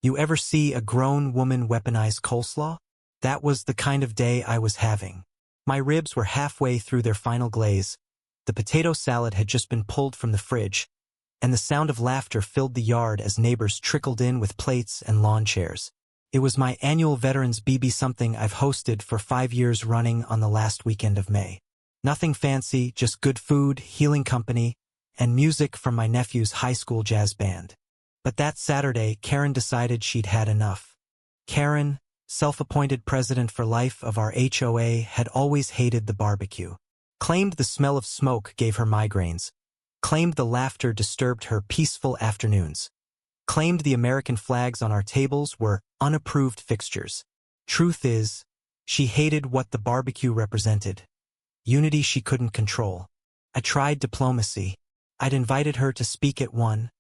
You ever see a grown woman weaponize coleslaw? That was the kind of day I was having. My ribs were halfway through their final glaze, the potato salad had just been pulled from the fridge, and the sound of laughter filled the yard as neighbors trickled in with plates and lawn chairs. It was my annual Veterans BB something I've hosted for 5 years running on the last weekend of May. Nothing fancy, just good food, healing company, and music from my nephew's high school jazz band. But that Saturday, Karen decided she'd had enough. Karen, self-appointed president for life of our HOA, had always hated the barbecue. Claimed the smell of smoke gave her migraines. Claimed the laughter disturbed her peaceful afternoons. Claimed the American flags on our tables were unapproved fixtures. Truth is, she hated what the barbecue represented. Unity she couldn't control. I tried diplomacy. I'd invited her to speak at one,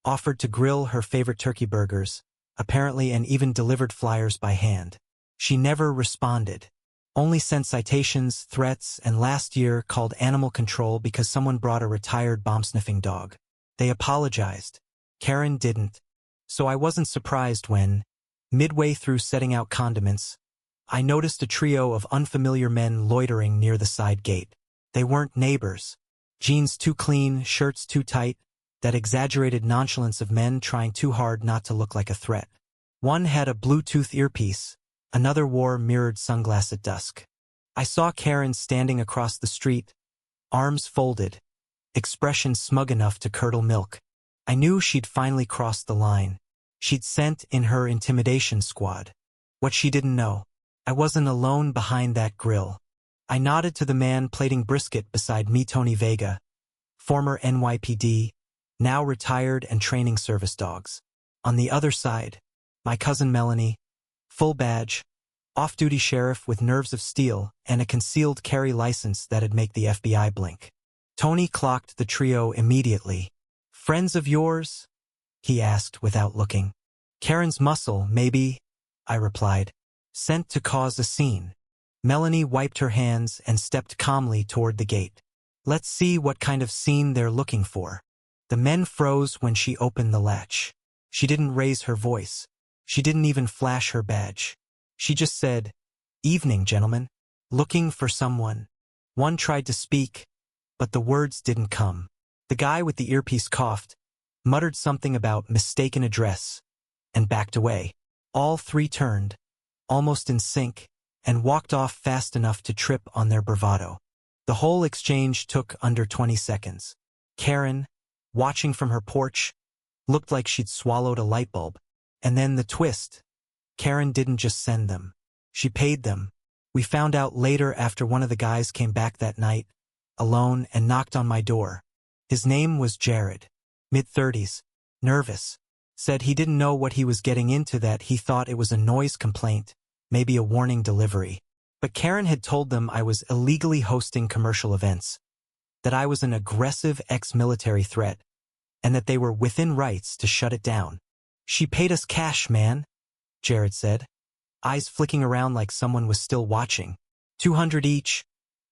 offered to grill her favorite turkey burgers, apparently, and even delivered flyers by hand. She never responded. Only sent citations, threats, and last year called animal control because someone brought a retired bomb-sniffing dog. They apologized. Karen didn't. So I wasn't surprised when, midway through setting out condiments, I noticed a trio of unfamiliar men loitering near the side gate. They weren't neighbors. Jeans too clean, shirts too tight, that exaggerated nonchalance of men trying too hard not to look like a threat. One had a Bluetooth earpiece, another wore mirrored sunglasses at dusk. I saw Karen standing across the street, arms folded, expression smug enough to curdle milk. I knew she'd finally crossed the line. She'd sent in her intimidation squad. What she didn't know, I wasn't alone behind that grill. I nodded to the man plating brisket beside me, Tony Vega, former NYPD, now retired and training service dogs. On the other side, my cousin Melanie, full badge, off-duty sheriff with nerves of steel and a concealed carry license that'd make the FBI blink. Tony clocked the trio immediately. "Friends of yours?" he asked without looking. "Karen's muscle, maybe," I replied. "Sent to cause a scene." Melanie wiped her hands and stepped calmly toward the gate. "Let's see what kind of scene they're looking for." The men froze when she opened the latch. She didn't raise her voice. She didn't even flash her badge. She just said, "Evening, gentlemen. Looking for someone." One tried to speak, but the words didn't come. The guy with the earpiece coughed, muttered something about mistaken address, and backed away. All three turned, almost in sync, and walked off fast enough to trip on their bravado. The whole exchange took under 20 seconds. Karen, watching from her porch, looked like she'd swallowed a light bulb. And then the twist. Karen didn't just send them. She paid them. We found out later after one of the guys came back that night, alone, and knocked on my door. His name was Jared. Mid-30s. Nervous. Said he didn't know what he was getting into, that he thought it was a noise complaint, maybe a warning delivery. But Karen had told them I was illegally hosting commercial events, that I was an aggressive ex-military threat, and that they were within rights to shut it down. "She paid us cash, man," Jared said, eyes flicking around like someone was still watching. $200 each,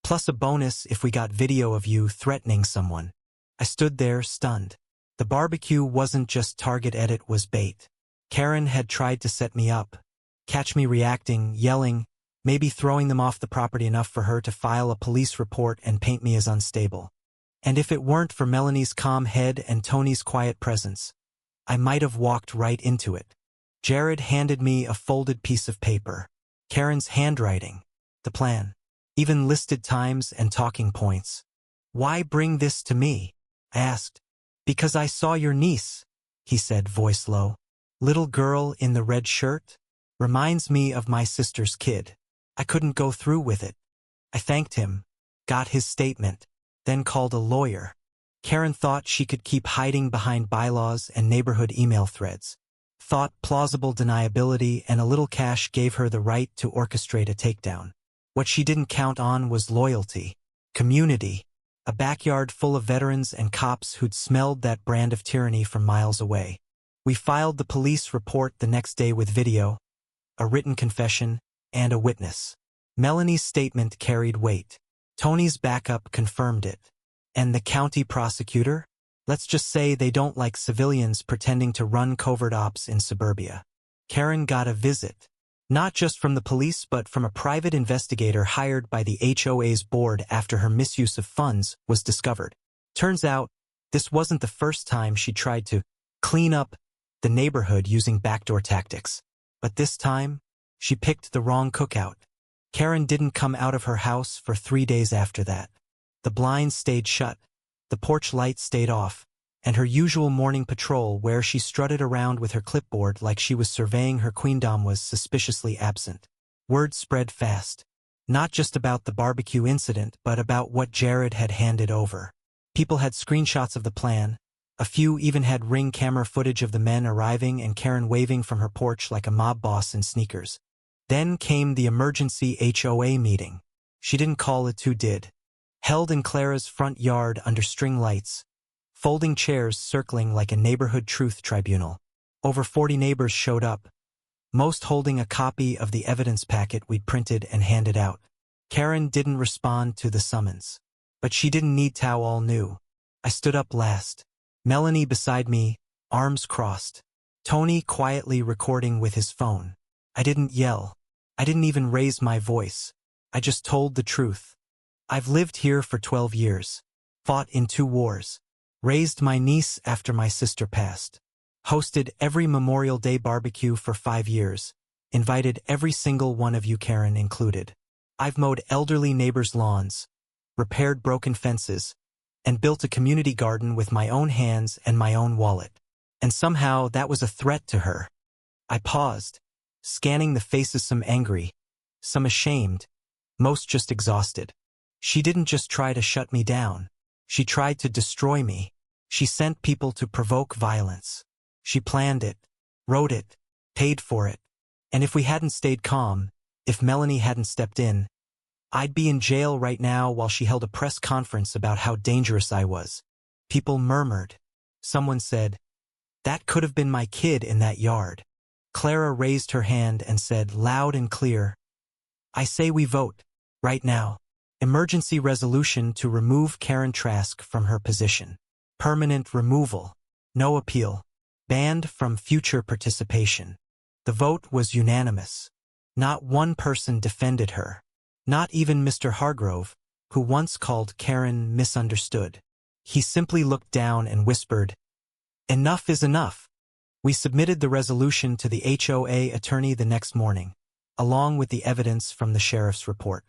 plus a bonus if we got video of you threatening someone. I stood there, stunned. The barbecue wasn't just target, it was bait. Karen had tried to set me up, catch me reacting, yelling, maybe throwing them off the property enough for her to file a police report and paint me as unstable. And if it weren't for Melanie's calm head and Tony's quiet presence, I might have walked right into it. Jared handed me a folded piece of paper. Karen's handwriting, the plan, even listed times and talking points. "Why bring this to me?" I asked. "Because I saw your niece," he said, voice low. "Little girl in the red shirt? Reminds me of my sister's kid." I couldn't go through with it. I thanked him, got his statement, then called a lawyer. Karen thought she could keep hiding behind bylaws and neighborhood email threads. Thought plausible deniability and a little cash gave her the right to orchestrate a takedown. What she didn't count on was loyalty, community, a backyard full of veterans and cops who'd smelled that brand of tyranny from miles away. We filed the police report the next day with video, a written confession, and a witness. Melanie's statement carried weight. Tony's backup confirmed it. And the county prosecutor? Let's just say they don't like civilians pretending to run covert ops in suburbia. Karen got a visit. Not just from the police but from a private investigator hired by the HOA's board after her misuse of funds was discovered. Turns out, this wasn't the first time she tried to clean up the neighborhood using backdoor tactics. But this time, she picked the wrong cookout. Karen didn't come out of her house for 3 days after that. The blinds stayed shut, the porch light stayed off, and her usual morning patrol where she strutted around with her clipboard like she was surveying her queendom was suspiciously absent. Word spread fast. Not just about the barbecue incident but about what Jared had handed over. People had screenshots of the plan. A few even had ring camera footage of the men arriving and Karen waving from her porch like a mob boss in sneakers. Then came the emergency HOA meeting. She didn't call it, who did. Held in Clara's front yard under string lights. Folding chairs circling like a neighborhood truth tribunal. Over 40 neighbors showed up, most holding a copy of the evidence packet we'd printed and handed out. Karen didn't respond to the summons. But she didn't need to, all knew. I stood up last. Melanie beside me, arms crossed. Tony quietly recording with his phone. I didn't yell. I didn't even raise my voice. I just told the truth. I've lived here for 12 years. Fought in 2 wars. Raised my niece after my sister passed. Hosted every Memorial Day barbecue for 5 years. Invited every single one of you, Karen included. I've mowed elderly neighbors' lawns, repaired broken fences, and built a community garden with my own hands and my own wallet. And somehow that was a threat to her. I paused, scanning the faces, some angry, some ashamed, most just exhausted. She didn't just try to shut me down. She tried to destroy me. She sent people to provoke violence. She planned it, wrote it, paid for it. And if we hadn't stayed calm, if Melanie hadn't stepped in, I'd be in jail right now while she held a press conference about how dangerous I was. People murmured. Someone said, "That could have been my kid in that yard." Clara raised her hand and said loud and clear, "I say we vote, right now. Emergency resolution to remove Karen Trask from her position. Permanent removal. No appeal. Banned from future participation." The vote was unanimous. Not one person defended her. Not even Mr. Hargrove, who once called Karen misunderstood. He simply looked down and whispered, "Enough is enough." We submitted the resolution to the HOA attorney the next morning, along with the evidence from the sheriff's report.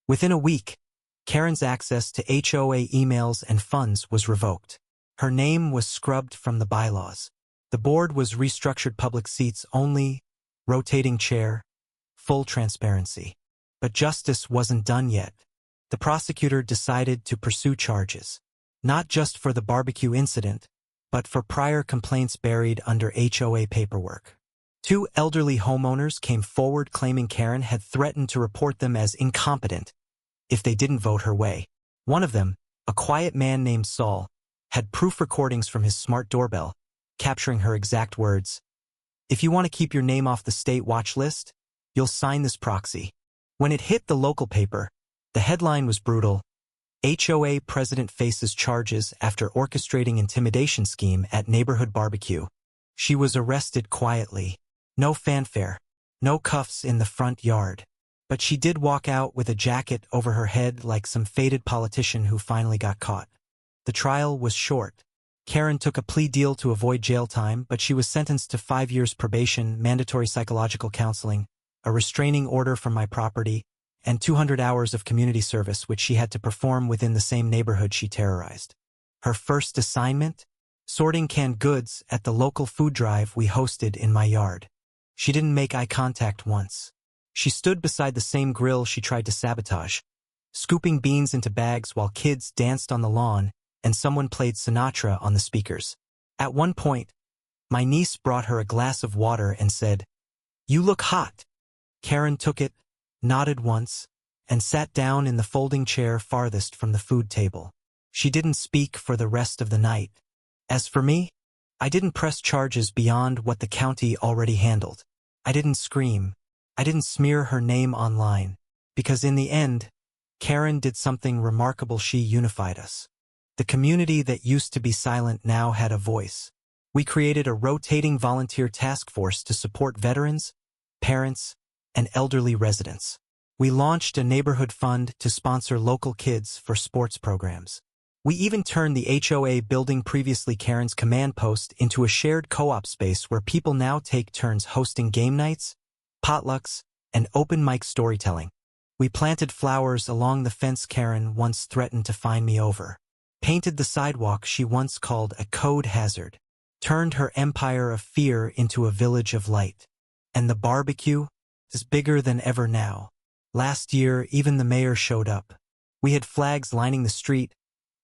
Within a week, Karen's access to HOA emails and funds was revoked. Her name was scrubbed from the bylaws. The board was restructured, public seats only, rotating chair, full transparency. But justice wasn't done yet. The prosecutor decided to pursue charges, not just for the barbecue incident, but for prior complaints buried under HOA paperwork. 2 elderly homeowners came forward claiming Karen had threatened to report them as incompetent if they didn't vote her way. One of them, a quiet man named Saul, had proof recordings from his smart doorbell, capturing her exact words. "If you want to keep your name off the state watch list, you'll sign this proxy." When it hit the local paper, the headline was brutal. HOA president faces charges after orchestrating intimidation scheme at neighborhood barbecue. She was arrested quietly. No fanfare. No cuffs in the front yard. But she did walk out with a jacket over her head like some faded politician who finally got caught. The trial was short. Karen took a plea deal to avoid jail time, but she was sentenced to 5 years probation, mandatory psychological counseling, a restraining order from my property, and 200 hours of community service which she had to perform within the same neighborhood she terrorized. Her first assignment? Sorting canned goods at the local food drive we hosted in my yard. She didn't make eye contact once. She stood beside the same grill she tried to sabotage, scooping beans into bags while kids danced on the lawn and someone played Sinatra on the speakers. At one point, my niece brought her a glass of water and said, "You look hot." Karen took it, nodded once, and sat down in the folding chair farthest from the food table. She didn't speak for the rest of the night. As for me, I didn't press charges beyond what the county already handled. I didn't scream. I didn't smear her name online. Because in the end, Karen did something remarkable. She unified us. The community that used to be silent now had a voice. We created a rotating volunteer task force to support veterans, parents, and elderly residents. We launched a neighborhood fund to sponsor local kids for sports programs. We even turned the HOA building, previously Karen's command post, into a shared co-op space where people now take turns hosting game nights, potlucks, and open mic storytelling. We planted flowers along the fence Karen once threatened to fine me over, painted the sidewalk she once called a code hazard, turned her empire of fear into a village of light. And the barbecue is bigger than ever now. Last year, even the mayor showed up. We had flags lining the street,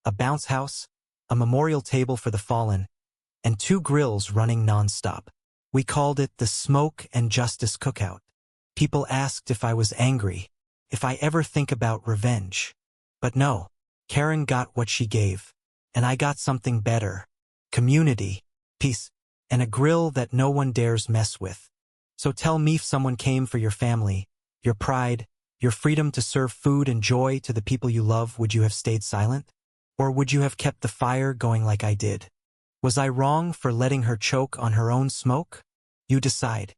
a bounce house, a memorial table for the fallen, and 2 grills running non-stop. We called it the Smoke and Justice Cookout. People asked if I was angry, if I ever think about revenge. But no, Karen got what she gave, and I got something better: community, peace, and a grill that no one dares mess with. So tell me, if someone came for your family, your pride, your freedom to serve food and joy to the people you love, would you have stayed silent? Or would you have kept the fire going like I did? Was I wrong for letting her choke on her own smoke? You decide.